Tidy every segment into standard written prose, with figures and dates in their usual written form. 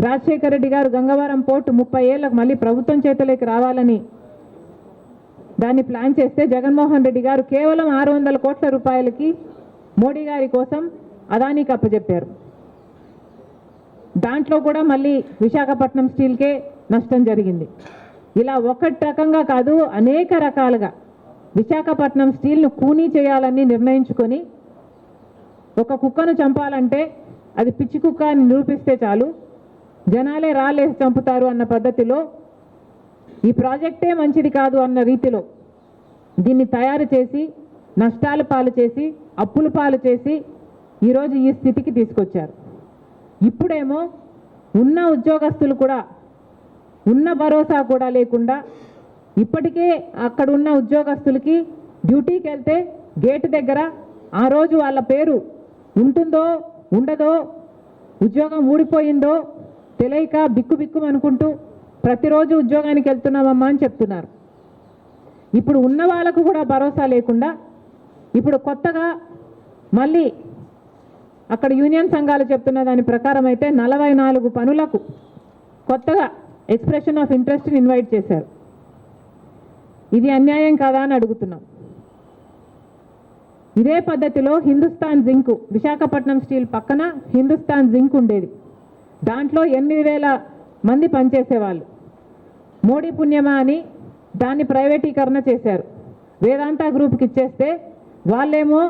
రాజశేఖర రెడ్డి గారు గంగవరం పోర్టు 30 ఏళ్లకు మళ్ళీ ప్రభుత్వం చేతులోకి రావాలని దాన్ని ప్లాన్ చేస్తే జగన్మోహన్ రెడ్డి గారు కేవలం 600 కోట్ల రూపాయలకి మోడీ గారి కోసం అదానికి అప్పచెప్పారు. దాంట్లో కూడా మళ్ళీ విశాఖపట్నం స్టీల్కే నష్టం జరిగింది. ఇలా ఒకటి రకంగా కాదు, అనేక రకాలుగా విశాఖపట్నం స్టీల్ను కూనీ చేయాలని నిర్ణయించుకొని ఒక కుక్కను చంపాలంటే అది పిచ్చి కుక్క అని నిరూపిస్తే చాలు, జనాలే రాలేసి చంపుతారు అన్న పద్ధతిలో ఈ ప్రాజెక్టే మంచిది కాదు అన్న రీతిలో దీన్ని తయారు చేసి నష్టాల పాలు చేసి అప్పుల పాలు చేసి ఈరోజు ఈ స్థితికి తీసుకొచ్చారు. ఇప్పుడేమో ఉన్న ఉద్యోగస్తులు కూడా ఉన్న భరోసా కూడా లేకుండా ఇప్పటికే అక్కడ ఉన్న ఉద్యోగస్తులకి డ్యూటీకి వెళ్తే గేటు దగ్గర ఆ రోజు వాళ్ళ పేరు ఉంటుందో ఉండదో, ఉద్యోగం ఊడిపోయిందో తెలియక బిక్కు అనుకుంటూ ప్రతిరోజు ఉద్యోగానికి వెళ్తున్నామమ్మా అని చెప్తున్నారు. ఇప్పుడు ఉన్న వాళ్ళకు కూడా భరోసా లేకుండా ఇప్పుడు కొత్తగా మళ్ళీ అక్కడ యూనియన్ సంఘాలు చెప్తున్న దాని ప్రకారం అయితే 44 పనులకు కొత్తగా ఎక్స్ప్రెషన్ ఆఫ్ ఇంట్రెస్ట్ని ఇన్వైట్ చేశారు. ఇది అన్యాయం కాదా అని అడుగుతున్నాం. ఇదే పద్ధతిలో హిందుస్థాన్ జింక్, విశాఖపట్నం స్టీల్ పక్కన హిందుస్థాన్ జింక్ ఉండేది. దాంట్లో 8,000 మంది పనిచేసేవాళ్ళు. మోడీ పుణ్యమా అని దాన్ని ప్రైవేటీకరణ చేశారు. వేదాంత గ్రూప్కి ఇచ్చేస్తే వాళ్ళేమో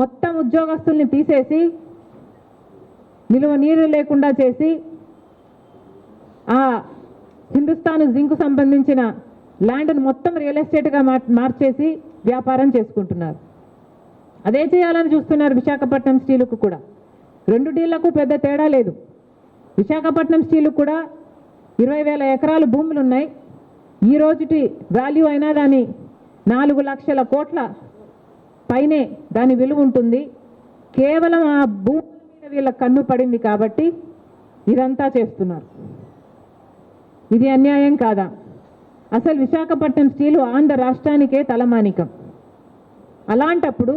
మొత్తం ఉద్యోగస్తుల్ని తీసేసి నిలువ నీరు లేకుండా చేసి ఆ హిందుస్థాన్ జింక్ సంబంధించిన ల్యాండ్ను మొత్తం రియల్ ఎస్టేట్గా మార్చేసి వ్యాపారం చేసుకుంటున్నారు. అదే చేయాలని చూస్తున్నారు విశాఖపట్నం స్టీలుకు కూడా. 2 డీళ్లకు పెద్ద తేడా లేదు. విశాఖపట్నం స్టీలు కూడా 20,000 ఎకరాలు భూములు ఉన్నాయి. ఈ రోజుటి వాల్యూ అయినా దాని 4 లక్షల కోట్ల పైనే దాని విలువ ఉంటుంది. కేవలం ఆ భూముల మీద వీళ్ళ కన్ను పడింది కాబట్టి ఇదంతా చేస్తున్నారు. ఇది అన్యాయం కాదా? అసలు విశాఖపట్నం స్టీలు ఆంధ్ర రాష్ట్రానికే తలమానికం. అలాంటప్పుడు